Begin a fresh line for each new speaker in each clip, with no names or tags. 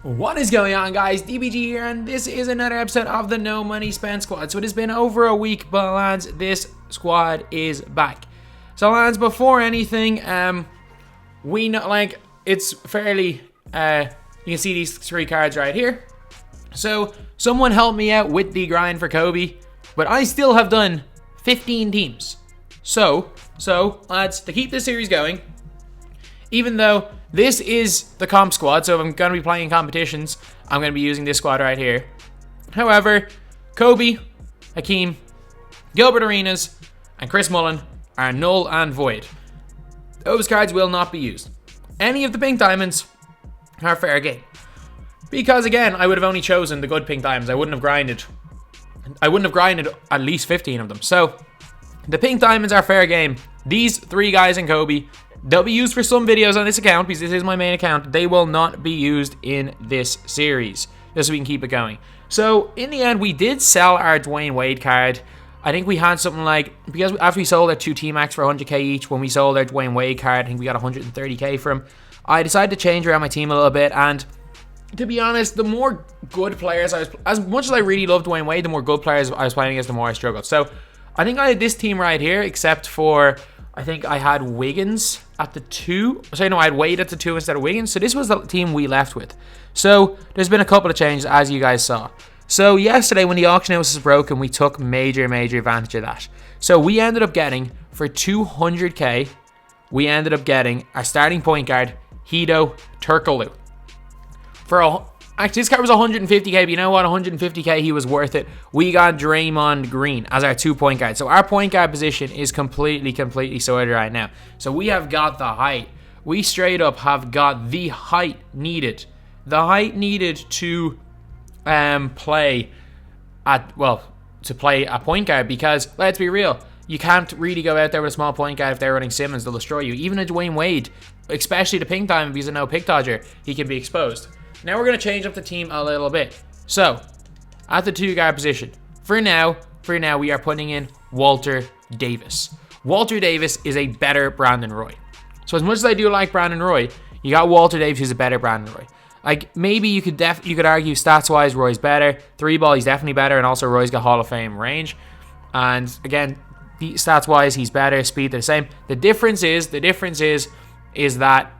What is going on, guys? DBG here, and this is another episode of the No Money Spent Squad. So it has been over a week, but lads, this squad is back. So lads, before anything, we know, like, it's fairly, you can see these three cards right here. So someone helped me out with the grind for Kobe, but I still have done 15 teams. So lads, to keep this series going, even though this is the comp squad, so if I'm going to be playing competitions, I'm going to be using this squad right here. However, Kobe, Hakeem, Gilbert Arenas, and Chris Mullen are null and void. Those cards will not be used. Any of the pink diamonds are fair game. Because again, I would have only chosen the good pink diamonds. I wouldn't have grinded at least 15 of them. So, the pink diamonds are fair game. These three guys and Kobe, they'll be used for some videos on this account because this is my main account. They will not be used in this series, just so we can keep it going. So, in the end, we did sell our Dwayne Wade card. I think we had something like, because after we sold our two TMACs for 100k each, when we sold our Dwayne Wade card, I think we got 130k from. I decided to change around my team a little bit, and to be honest, the more good players as much as I really love Dwayne Wade, the more good players I was playing against, the more I struggled. So, I think I had this team right here, except for, I think I had Wiggins at the 2. Sorry, no, I had Wade at the 2 instead of Wiggins. So this was the team we left with. So there's been a couple of changes, as you guys saw. So yesterday, when the auction house was broken, we took major advantage of that. So we ended up getting, for 200k, we ended up getting our starting point guard, Hedo Turkoglu. Actually, this card was 150k, but you know what? 150k, he was worth it. We got Draymond Green as our 2-point guard. So our point guard position is completely sorted right now. So we have got the height. We straight up have got the height needed. The height needed to play a point guard, because let's be real, you can't really go out there with a small point guard if they're running Simmons. They'll destroy you. Even a Dwayne Wade, especially the pink diamond, because he's a no pick dodger, he can be exposed. Now we're going to change up the team a little bit. So, at the 2-guard position, for now, we are putting in Walter Davis. Walter Davis is a better Brandon Roy. So as much as I do like Brandon Roy, you got Walter Davis who's a better Brandon Roy. Like, maybe you could argue stats-wise, Roy's better. 3-ball, he's definitely better, and also Roy's got Hall of Fame range. And again, stats-wise, he's better. Speed, they're the same. The difference is that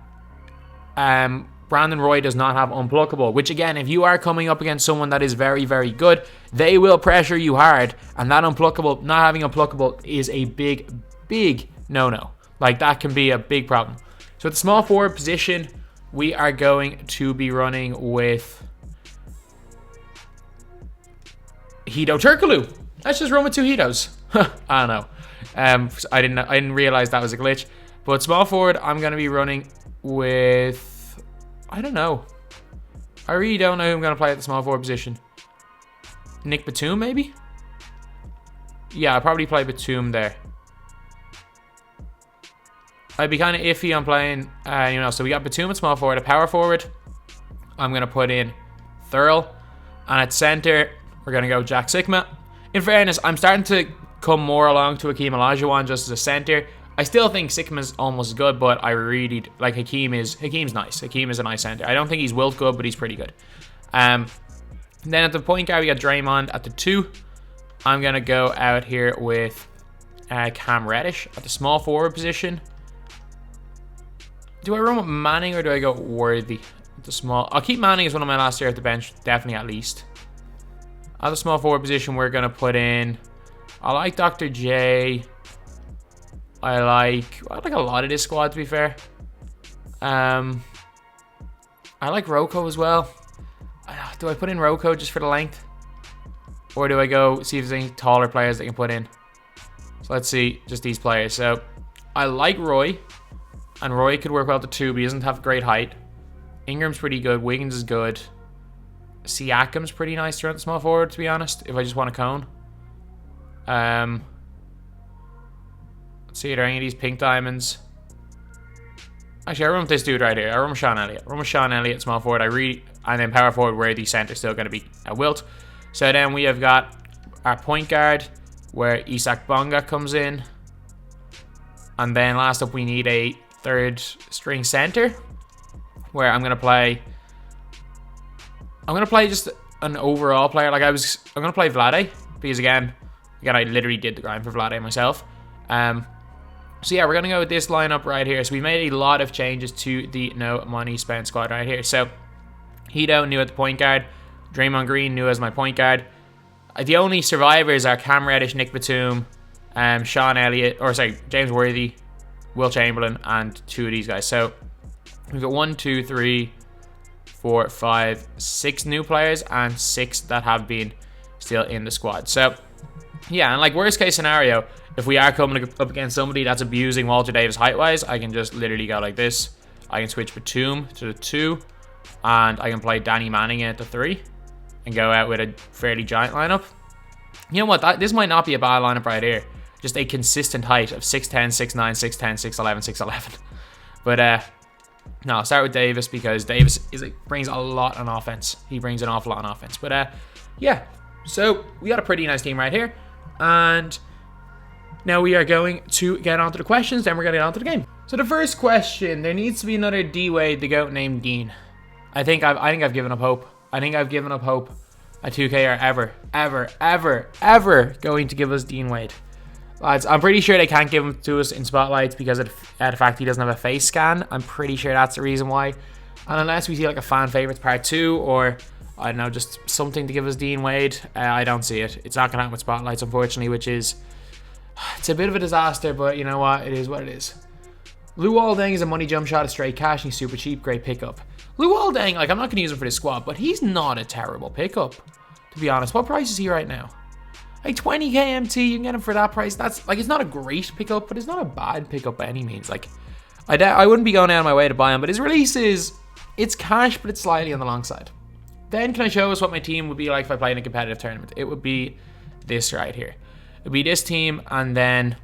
Brandon Roy does not have unpluckable, which again, if you are coming up against someone that is very good, they will pressure you hard, and that unpluckable, not having unpluckable, is a big no-no. Like, that can be a big problem. So at the small forward position, we are going to be running with Hedo Turkoglu. Let's just run with 2 Hedos. I don't know. I didn't realize that was a glitch. But small forward, I'm going to be running with, I don't know. I really don't know who I'm going to play at the small forward position. Nick Batum, maybe? Yeah, I'll probably play Batum there. I'd be kind of iffy on playing, so we got Batum at small forward. A power forward, I'm going to put in Thurl. And at center, we're going to go Jack Sigma. In fairness, I'm starting to come more along to Hakeem Olajuwon just as a center. I still think Sigma's almost good, but I really like Hakeem's nice. Hakeem is a nice center. I don't think he's wilt good, but he's pretty good. Then at the point guard, we got Draymond at the 2. I'm going to go out here with Cam Reddish at the small forward position. Do I run with Manning or do I go Worthy at the small? I'll keep Manning as one of my last year at the bench, definitely at least. At the small forward position, we're going to put in, I like Dr. J. I like a lot of this squad, to be fair. I like Rocco as well. Do I put in Rocco just for the length? Or do I go see if there's any taller players that can put in? So let's see, just these players. So I like Roy. And Roy could work well at the 2, but he doesn't have great height. Ingram's pretty good. Wiggins is good. Siakam's pretty nice to run the small forward, to be honest, if I just want a cone. Let's see, are there any of these pink diamonds? Actually, I run with this dude right here. I run with Sean Elliott. Small forward. And then power forward, where the center still going to be a wilt. So then we have got our point guard, where Isaac Bonga comes in. And then last up, we need a 3rd string center, where I'm going to play I'm going to play just an overall player. I'm going to play Vlade because again, I literally did the grind for Vlade myself. So yeah, we're going to go with this lineup right here. So we made a lot of changes to the no money spent squad right here. So Hedo new at the point guard. Draymond Green new as my point guard. The only survivors are Cam Reddish, Nick Batum, Sean Elliott, James Worthy, Will Chamberlain, and 2 of these guys. So we've got 1, 2, 3, 4, 5, 6 new players and 6 that have been still in the squad. So yeah, and like worst case scenario, if we are coming up against somebody that's abusing Walter Davis height-wise, I can just literally go like this. I can switch Batum to the 2, and I can play Danny Manning at the 3, and go out with a fairly giant lineup. You know what? This might not be a bad lineup right here. Just a consistent height of 6'10", 6'9", 6'10", 6'11", 6'11". But no, I'll start with Davis because Davis brings a lot on offense. He brings an awful lot on offense. But yeah, so we got a pretty nice team right here, and now we are going to get onto the questions, then we're going to get onto the game. So the first question, there needs to be another D-Wade, the GOAT named Dean. I think I've given up hope. I think I've given up hope that 2K are ever going to give us Dean Wade. Lads, I'm pretty sure they can't give him to us in spotlights because of the fact he doesn't have a face scan. I'm pretty sure that's the reason why. And unless we see like a fan favorites part 2 or I don't know, just something to give us Dean Wade, I don't see it. It's not going to happen with spotlights, unfortunately, which is... It's a bit of a disaster, but you know what? It is what it is. Lou Waldeng is a money jump shot, a straight cash, and he's super cheap. Great pickup. Lou Waldeng, like, I'm not going to use him for this squad, but he's not a terrible pickup, to be honest. What price is he right now? Like 20k MT, you can get him for that price. That's like, it's not a great pickup, but it's not a bad pickup by any means. Like, I wouldn't be going out of my way to buy him, but his release is, it's cash, but it's slightly on the long side. Then can I show us what my team would be like if I played in a competitive tournament? It would be this right here. It would be this team, and then,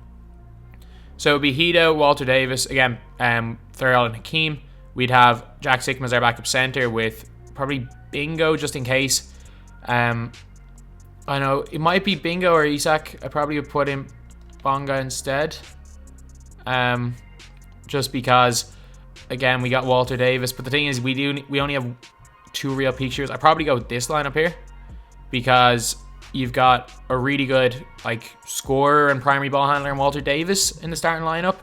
so it would be Hedo, Walter Davis, again, Thurl and Hakeem. We'd have Jack Sigma as our backup center with probably Bingo just in case. I know it might be Bingo or Isak. I probably would put in Bonga instead. Just because, again, we got Walter Davis. But the thing is, we only have 2 real peak shooters. I probably go with this lineup here because you've got a really good like scorer and primary ball handler in Walter Davis in the starting lineup,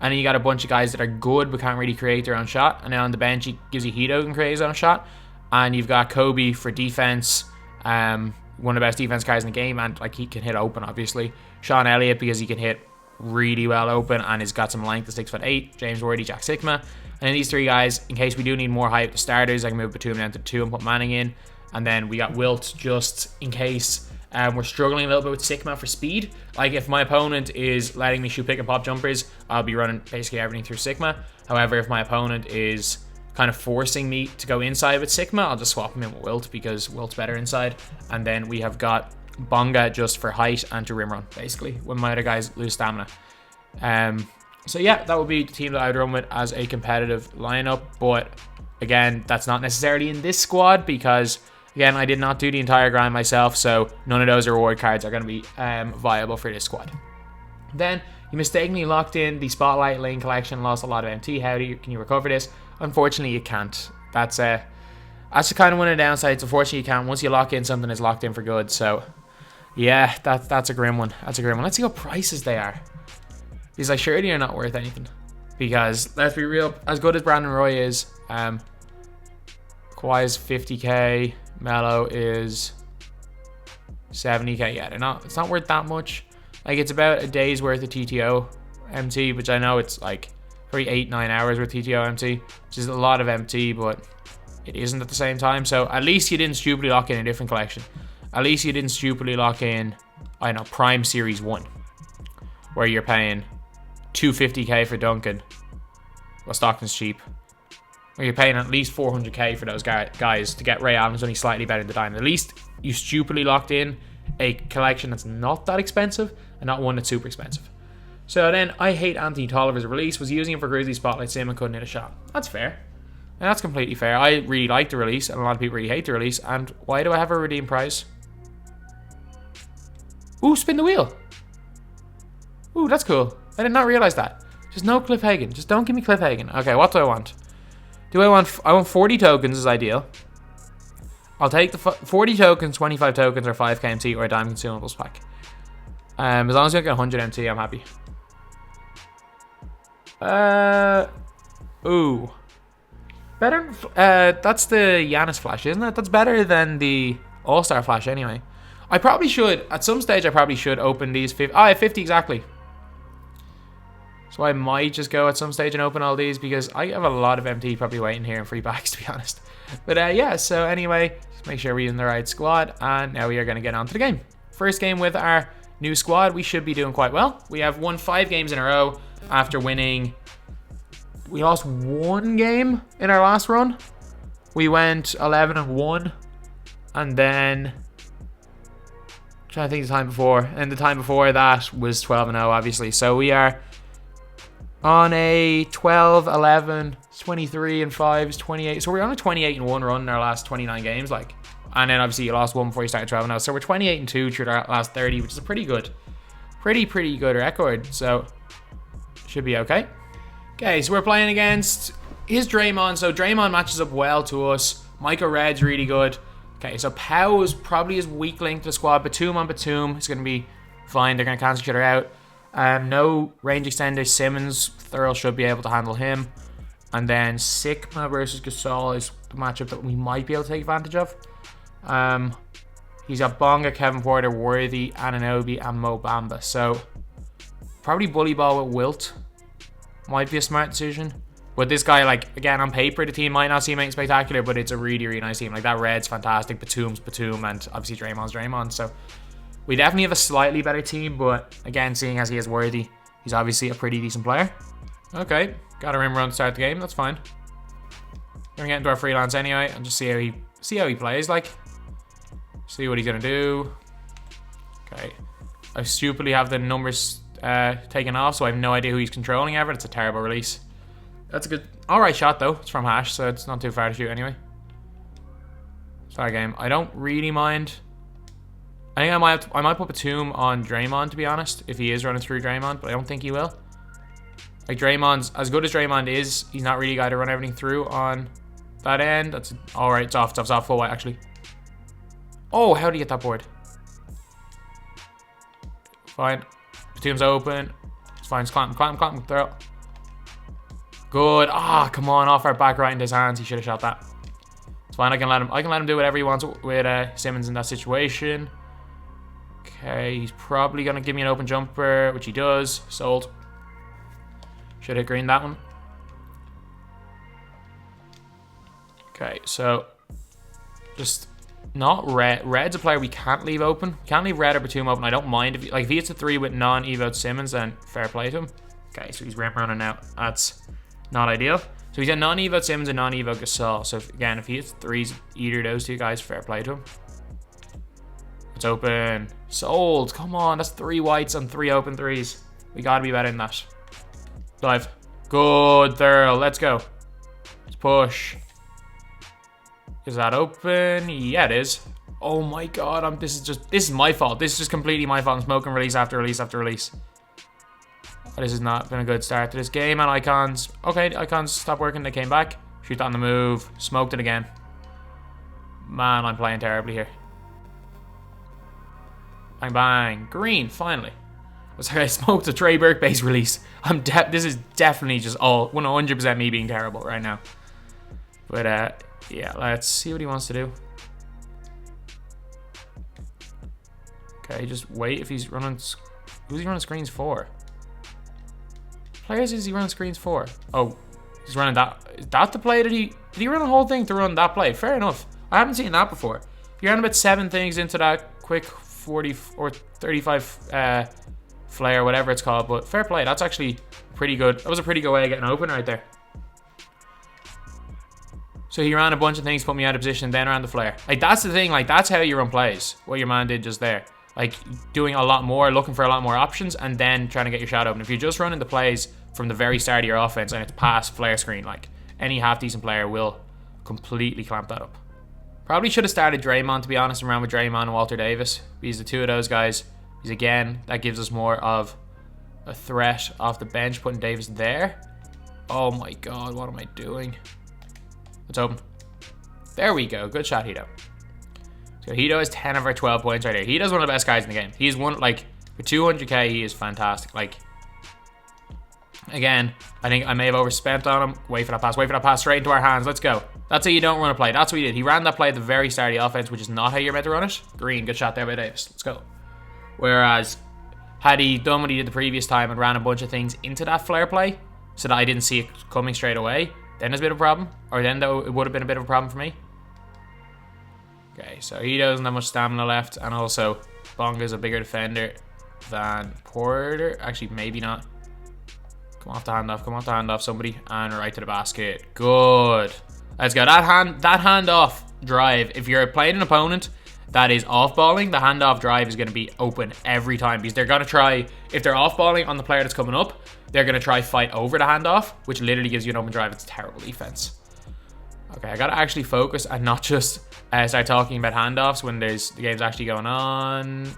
and then you got a bunch of guys that are good but can't really create their own shot. And then on the bench, he gives you Hedo can create his own shot, and you've got Kobe for defense, one of the best defense guys in the game, and like he can hit open obviously. Sean Elliott because he can hit really well open and he's got some length to 6'8". James Worthy, Jack Sigma, and then these 3 guys in case we do need more height with the starters. I can move Batum down to 2 and put Manning in, and then we got Wilt just in case. We're struggling a little bit with Sigma for speed. Like if my opponent is letting me shoot pick and pop jumpers, I'll be running basically everything through Sigma. However, if my opponent is kind of forcing me to go inside with Sigma, I'll just swap him in with Wilt because Wilt's better inside. And then we have got Bonga just for height and to rim run, basically, when my other guys lose stamina. So yeah, that would be the team that I'd run with as a competitive lineup. But again, that's not necessarily in this squad because... Again, I did not do the entire grind myself, so none of those reward cards are going to be viable for this squad. Then, you mistakenly locked in the Spotlight Lane collection, lost a lot of MT. Can you recover this? Unfortunately, you can't. That's kind of one of the downsides. Unfortunately, you can't. Once you lock in something, it's locked in for good. So, yeah, that's a grim one. That's a grim one. Let's see what prices they are. These, like, surely are not worth anything. Because, let's be real, as good as Brandon Roy is, Kawhi is 50k. Melo is 70k. Yeah, it's not worth that much. Like, it's about a day's worth of TTO MT, which I know it's like probably 8-9 hours worth of TTO MT, which is a lot of MT, but it isn't at the same time. So at least you didn't stupidly lock in a different collection. At least you didn't stupidly lock in, I don't know, Prime Series 1, where you're paying 250k for Duncan. Well, Stockton's cheap. Or you're paying at least 400k for those guys to get Ray Allen's only slightly better than the diamond. At least you stupidly locked in a collection that's not that expensive and not one that's super expensive. So then I hate Anthony Tolliver's release. Was using him for Grizzly Spotlight Sim and couldn't hit a shot. That's fair. And that's completely fair. I really like the release and a lot of people really hate the release. And why do I have a redeem prize? Ooh, spin the wheel. Ooh, that's cool. I did not realize that. Just no Cliff Hagan. Just don't give me Cliff Hagan. Okay, what do I want? I want 40 tokens is ideal. I'll take the 40 tokens, 25 tokens, or 5k MT, or a diamond consumables pack. As long as I get 100 MT, I'm happy. Ooh. Better. That's the Giannis flash, isn't it? That's better than the All-Star flash anyway. I probably should, at some stage, I probably should open these 50. Oh, I have 50 exactly. So I might just go at some stage and open all these because I have a lot of MT probably waiting here in free packs, to be honest. But yeah, so anyway, just make sure we're in the right squad. And now we are going to get on to the game. First game with our new squad. We should be doing quite well. We have won 5 games in a row after winning. We lost 1 game in our last run. We went 11-1. And then, I'm trying to think the time before. And the time before that was 12-0, obviously. So we are on a 12-11, 23-5, 28. So we're on a 28-1 run in our last 29 games. Like, and then obviously you lost 1 before you started 12-0. So we're 28-2 through our last 30, which is a pretty good record. So should be okay. Okay, so we're playing against his Draymond. So Draymond matches up well to us. Micah Red's really good. Okay, so Pau is probably his weak link to the squad. Batum on Batum is going to be fine. They're going to cancel each other out. No range extender. Simmons, Thurl should be able to handle him. And then Sigma versus Gasol is the matchup that we might be able to take advantage of. He's got Bonga, Kevin Porter, Worthy, Anunoby, and Mo Bamba. So probably bully ball with Wilt. Might be a smart decision. But this guy, like, again, on paper, the team might not seem anything spectacular, but it's a really, really nice team. Like, that Red's fantastic, Batum's Batum, and obviously Draymond's Draymond. So we definitely have a slightly better team, but again, seeing as he is Worthy, he's obviously a pretty decent player. Okay, got a rim run to start the game. That's fine. Gonna get into our freelance anyway and just see how he plays. Like, see what he's gonna do. Okay, I stupidly have the numbers taken off, so I have no idea who he's controlling ever. It's a terrible release. That's a good, alright shot though. It's from Hash, so it's not too far to shoot anyway. Sorry game. I don't really mind. I think I might put Batum on Draymond, to be honest, if he is running through Draymond, but I don't think he will. Like, Draymond's, as good as Draymond is, he's not really a guy to run everything through on that end. That's alright, it's off full white actually. Oh, how did he get that board? Fine. Batum's open. It's fine, it's clamp, throw. Good. Ah, come on, off our back right into his hands. He should have shot that. It's fine. I can let him do whatever he wants with Simmons in that situation. Okay, he's probably gonna give me an open jumper, which he does. Sold. Should hit green that one. Okay, so just not Red. Red's a player we can't leave open. We can't leave Red or Batum open. I don't mind if he hits a 3 with non-evoed Simmons, then fair play to him. Okay, so he's ramp running out. That's not ideal. So he's got non-evo Simmons and non-evo Gasol. So if he hits 3s, either of those 2 guys, fair play to him. It's open. Sold. Come on, that's 3 whites on 3 open 3s. We gotta be better than that. Dive. Good, Thurl. Let's go. Let's push. Is that open? Yeah, it is. Oh my god, this is my fault. This is just completely my fault. I'm smoking release after release after release. This has not been a good start to this game. And icons. Okay, icons stopped working. They came back. Shoot on the move. Smoked it again. Man, I'm playing terribly here. Bang, bang. Green, finally. I smoked a Trey Burke base release. This is definitely just all 100% me being terrible right now. But, yeah, let's see what he wants to do. Okay, just wait if he's running... Who's he running screens for? Players is he running screens for? Oh, he's running that. Is that the play? Did he run the whole thing to run that play? Fair enough. I haven't seen that before. You're on about 7 things into that quick 40 or 35 flare, whatever it's called. But fair play. That's actually pretty good. That was a pretty good way of getting open right there. So he ran a bunch of things, put me out of position, then ran the flare. Like, that's the thing. Like, that's how you run plays. What your man did just there. Like, doing a lot more, looking for a lot more options, and then trying to get your shot open. If you're just running the plays from the very start of your offense and it's past flare screen, like, any half-decent player will completely clamp that up. Probably should have started Draymond, to be honest, and ran with Draymond and Walter Davis. He's the 2 of those guys. He's, again, that gives us more of a threat off the bench, putting Davis there. Oh my god, what am I doing? It's open. There we go. Good shot, Hedo. So hedo has 10 of our 12 points right here. Hedo's one of the best guys in the game. He's one, like, for 200k, he is fantastic. Like, again, I think I may have overspent on him. Wait for that pass straight into our hands. Let's go. That's how you don't run a play. That's what he did. He ran that play at the very start of the offense, which is not how you're meant to run it. Green, good shot there by Davis. Let's go. Whereas, had he done what he did the previous time and ran a bunch of things into that flare play, so that I didn't see it coming straight away, then there's a bit of a problem. Or then, though, it would have been a bit of a problem for me. Okay, so he doesn't have much stamina left, and also, Bonga's a bigger defender than Porter. Actually, maybe not. Come off the handoff, somebody, and right to the basket. Good. Let's go. That handoff drive, if you're playing an opponent that is off-balling, the handoff drive is going to be open every time, because they're going to try, if they're off-balling on the player that's coming up, they're going to try fight over the handoff, which literally gives you an open drive. It's terrible defense. Okay, I got to actually focus and not just start talking about handoffs when the game's actually going on.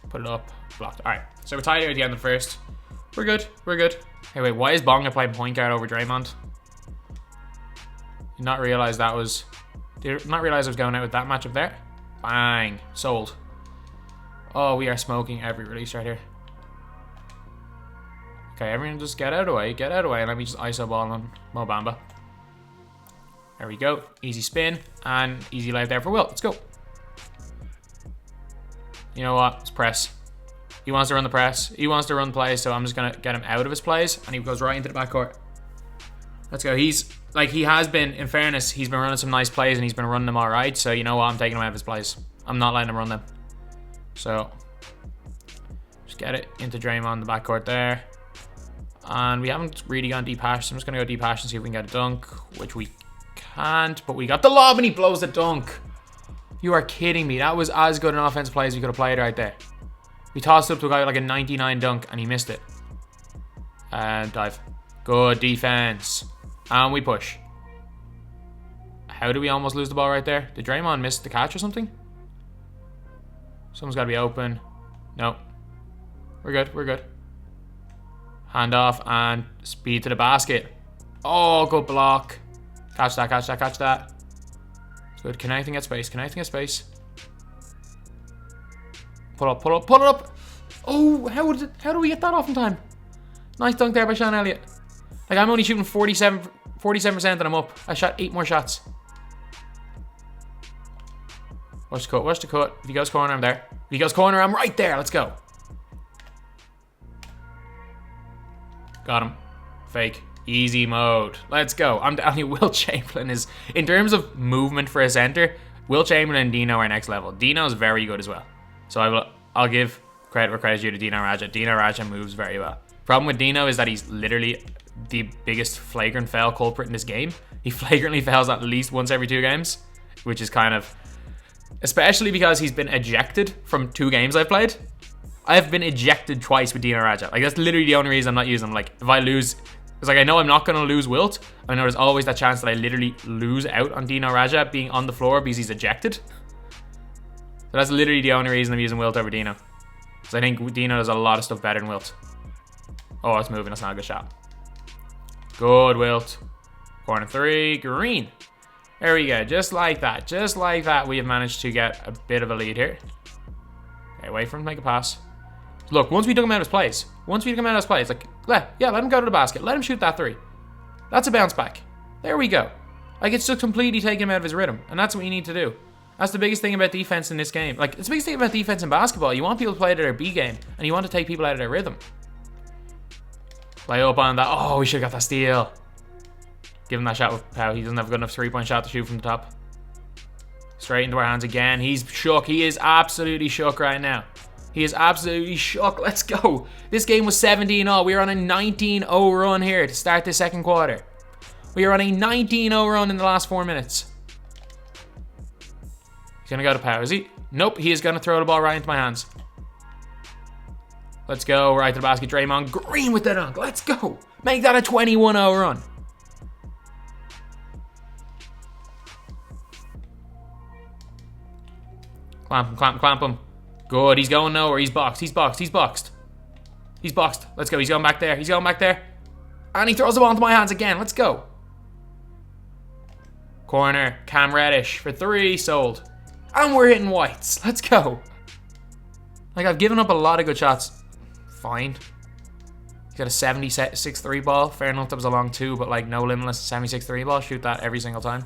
Put it up. Blocked. All right, so we're tied here at the end of the first. We're good. Hey, wait, why is Bonga playing point guard over Draymond? Did not realize I was going out with that matchup there. Bang. Sold. Oh, we are smoking every release right here. Okay, everyone just get out of the way. And let me just ISO ball on Mo Bamba. There we go. Easy spin and easy life there for Wilt. Let's go. You know what? Let's press. He wants to run the press. He wants to run plays, so I'm just going to get him out of his plays, and he goes right into the backcourt. Let's go. He's, like, he has been, in fairness, he's been running some nice plays, and he's been running them all right, so you know what? I'm taking him out of his plays. I'm not letting him run them. So, just get it into Draymond, the backcourt there. And we haven't really gone deep hash, so I'm just going to go deep hash and see if we can get a dunk, which we can't, but we got the lob, and he blows the dunk. You are kidding me. That was as good an offensive play as we could have played right there. We tossed it up to a guy with like a 99 dunk, and he missed it. And dive. Good defense. And we push. How did we almost lose the ball right there? Did Draymond miss the catch or something? Someone's got to be open. No. We're good. Hand off and speed to the basket. Oh, good block. Catch that. It's good. Connecting at space. Pull it up. Oh, how do we get that off in time? Nice dunk there by Sean Elliott. Like, I'm only shooting 47% and I'm up. I shot 8 more shots. Watch the cut. If he goes corner, I'm there. If he goes corner, I'm right there. Let's go. Got him. Fake. Easy mode. Let's go. I'm telling you, Wilt Chamberlain is, in terms of movement for a center, Wilt Chamberlain and Dino are next level. Dino's very good as well. So I'll give credit where credit's due to Dino Raja. Dino Raja moves very well. Problem with Dino is that he's literally the biggest flagrant foul culprit in this game. He flagrantly fouls at least once every 2 games, which is kind of, especially because he's been ejected from 2 games I've played. I've been ejected twice with Dino Raja. Like, that's literally the only reason I'm not using him. Like, if I lose, it's like I know I'm not going to lose Wilt. I know there's always that chance that I literally lose out on Dino Raja being on the floor because he's ejected. So that's literally the only reason I'm using Wilt over Dino. Because I think Dino does a lot of stuff better than Wilt. Oh, it's moving. That's not a good shot. Good, Wilt. Corner 3. Green. There we go. Just like that. We have managed to get a bit of a lead here. Okay, wait for him to make a pass. Look, once we took him out of his plays. Like, yeah, let him go to the basket. Let him shoot that 3. That's a bounce back. There we go. Like, it's just completely taking him out of his rhythm. And that's what you need to do. That's the biggest thing about defense in this game. Like, it's the biggest thing about defense in basketball. You want people to play to their B game, and you want to take people out of their rhythm. Play up on that. Oh, we should have got that steal. Give him that shot with power. He doesn't have a good enough 3-point shot to shoot from the top. Straight into our hands again. He's shook. He is absolutely shook right now. He is absolutely shook. Let's go. This game was 17-0. We are on a 19-0 run here to start the second quarter. We are on a 19-0 run in the last 4 minutes. He's going to go to power, is he? Nope, he is going to throw the ball right into my hands. Let's go. Right to the basket. Draymond Green with the dunk. Let's go. Make that a 21-0 run. Clamp him. Good. He's going nowhere. He's boxed. Let's go. He's going back there. And he throws the ball into my hands again. Let's go. Corner. Cam Reddish for 3. Sold. And we're hitting whites. Let's go. Like, I've given up a lot of good shots. Fine. He's got a 76 3 ball. Fair enough, that was a long 2, but like no limitless 76 3 ball. Shoot that every single time.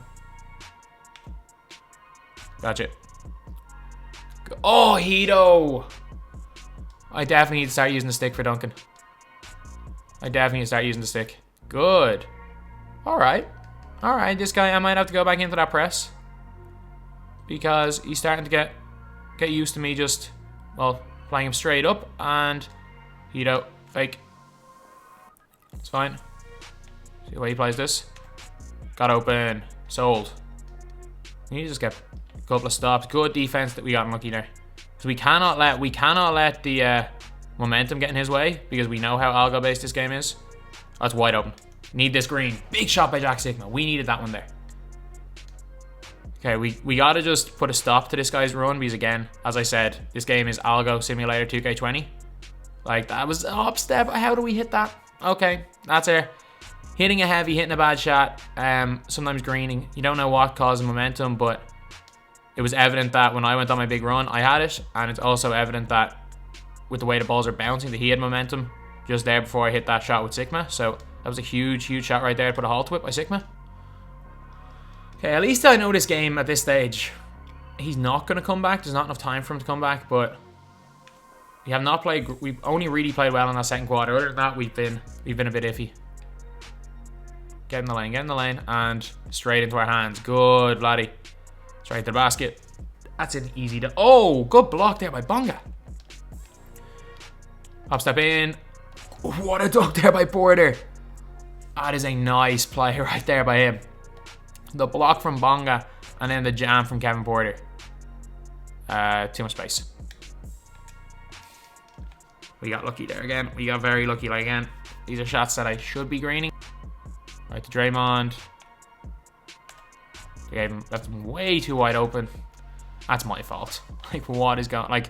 Gotcha. Oh, hedo. I definitely need to start using the stick for dunking. I definitely need to start using the stick. Good. Alright. Alright, this guy, I might have to go back into that press. Because he's starting to get used to me just, well, playing him straight up. And hedo. Fake. It's fine. See the way he plays this. Got open. Sold. We need to just get a couple of stops. Good defense that we got unlucky there. So we cannot let the momentum get in his way because we know how algo based this game is. Oh, it's wide open. Need this green. Big shot by Jack Sigma. We needed that one there. Okay, we gotta just put a stop to this guy's run because again, as I said, this game is Algo Simulator 2K20. Like, that was an up step. How do we hit that? Okay, that's it. Hitting a heavy, hitting a bad shot. Sometimes greening. You don't know what causing momentum, but it was evident that when I went on my big run, I had it. And it's also evident that with the way the balls are bouncing, that he had momentum just there before I hit that shot with Sigma. So that was a huge, huge shot right there to put a halt to it by Sigma. Okay, at least I know this game at this stage. He's not going to come back. There's not enough time for him to come back, but we have not played. We've only really played well in that second quarter. Other than that, we've been a bit iffy. Get in the lane, and straight into our hands. Good, laddie. Straight to the basket. That's an easy. Oh, good block there by Bonga. Hop step in. What a dunk there by Porter. That is a nice play right there by him. The block from Bonga, and then the jam from Kevin Porter. Too much space. We got lucky there again. We got very lucky like again. These are shots that I should be greening. Right to Draymond. That's way too wide open. That's my fault. Like, what is going? Like,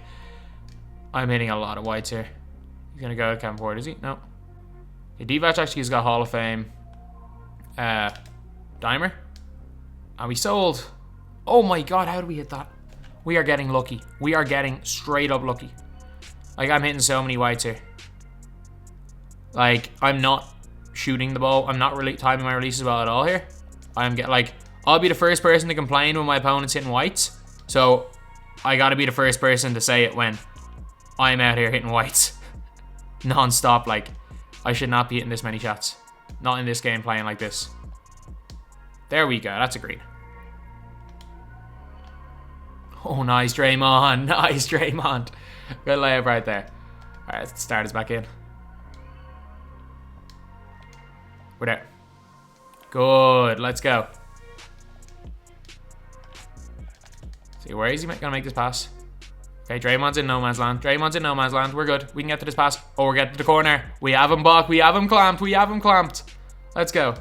I'm hitting a lot of whites here. He's gonna go Kevin Porter, is he? No. Okay, Divac actually has got Hall of Fame. Dimer. And we sold. Oh my god, how did we hit that? We are getting lucky. We are getting straight up lucky. Like, I'm hitting so many whites here. Like, I'm not shooting the ball. I'm not really timing my releases well at all here. I'm getting, like, I'll be the first person to complain when my opponent's hitting whites. So, I gotta be the first person to say it when I'm out here hitting whites. Non-stop, like, I should not be hitting this many shots. Not in this game playing like this. There we go, that's a green. Oh, nice Draymond. Nice Draymond. Good layup right there. Alright, let's start us back in. We're there. Good, let's go. See, where is he gonna make this pass? Okay, Draymond's in no man's land. Draymond's in no man's land. We're good. We can get to this pass. Oh, we're getting to the corner. We have him blocked. We have him clamped. We have him clamped. Let's go.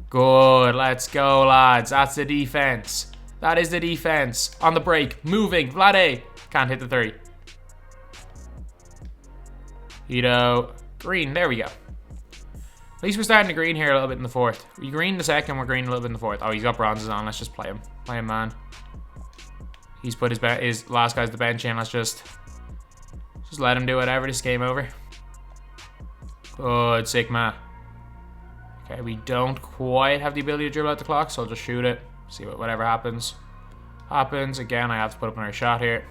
Good. Let's go, lads. That's the defense. That is the defense. On the break. Moving. Vlade. Can't hit the 3. Hedo. Green. There we go. At least we're starting to green here a little bit in the fourth. We green the second. We're green a little bit in the fourth. Oh, he's got bronzes on. Let's just play him. Play him, man. He's put his last guy's the bench in. Let's just let him do whatever. This game over. Good, Sigma. Okay, we don't quite have the ability to dribble out the clock, so I'll just shoot it. See whatever happens. Again, I have to put up another shot here.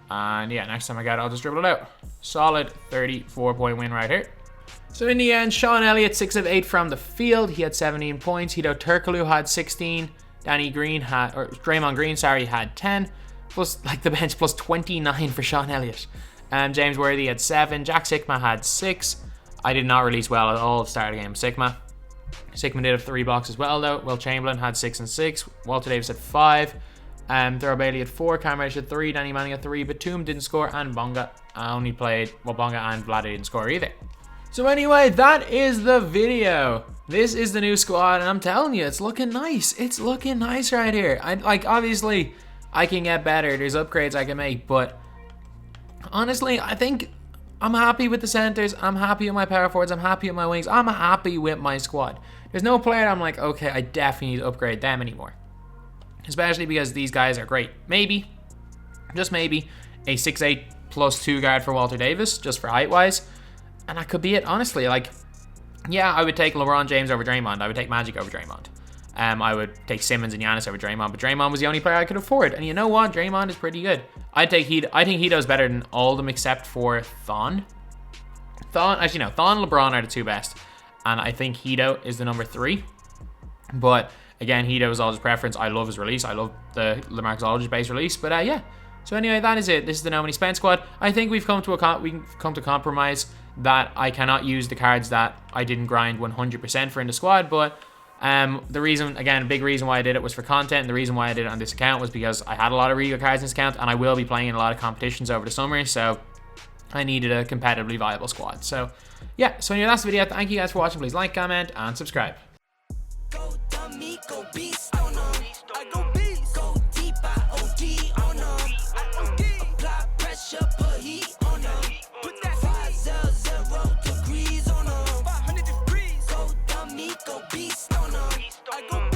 And yeah, next time I get it, I'll just dribble it out. Solid 34-point win right here. So in the end, Sean Elliott 6 of 8 from the field. He had 17 points. Hedo Turkoglu had 16. Draymond Green, sorry, had 10. Plus, like, the bench plus 29 for Sean Elliott. James Worthy had 7. Jack Sigma had 6. I did not release well at all at the start of the game. Sigma did have 3 blocks as well, though. Wilt Chamberlain had 6 and 6. Walter Davis had 5. Thurl Bailey had 4. Cam Reddish had 3. Danny Manning had 3. Batum didn't score. And Bonga only played. Well, Bonga and Vlade didn't score either. So anyway, that is the video. This is the new squad, and I'm telling you, it's looking nice. It's looking nice right here. Obviously, I can get better. There's upgrades I can make, but honestly, I think I'm happy with the centers. I'm happy with my power forwards. I'm happy with my wings. I'm happy with my squad. There's no player I'm like, okay, I definitely need to upgrade them anymore. Especially because these guys are great. Maybe, just maybe, a 6'8 plus 2 guard for Walter Davis, just for height-wise. And that could be it, honestly. Like, yeah, I would take LeBron James over Draymond. I would take Magic over Draymond. I would take Simmons and Giannis over Draymond, but Draymond was the only player I could afford. And you know what? Draymond is pretty good. I'd take Hedo. I think Hedo's better than all of them except for Thon. Actually, no. Thon and LeBron are the two best. And I think Hedo is the number 3. But again, Hedo is all his preference. I love his release. I love the LaMarcus Aldridge-based release. But yeah. So anyway, that is it. This is the No Money Spent squad. I think we've come to compromise that I cannot use the cards that I didn't grind 100% for in the squad, but the reason, again, a big reason why I did it was for content, and the reason why I did it on this account was because I had a lot of really good cards in this account, and I will be playing in a lot of competitions over the summer, so I needed a competitively viable squad. So yeah, so anyway, that's the video. Thank you guys for watching. Please like, comment, and subscribe.
Go dummy, go beast on them. I go beast. Go deep, I OD on them. Apply pressure, put heat on them. Put that 500 degrees on them. 500 degrees. Go dummy, go beast on them. I go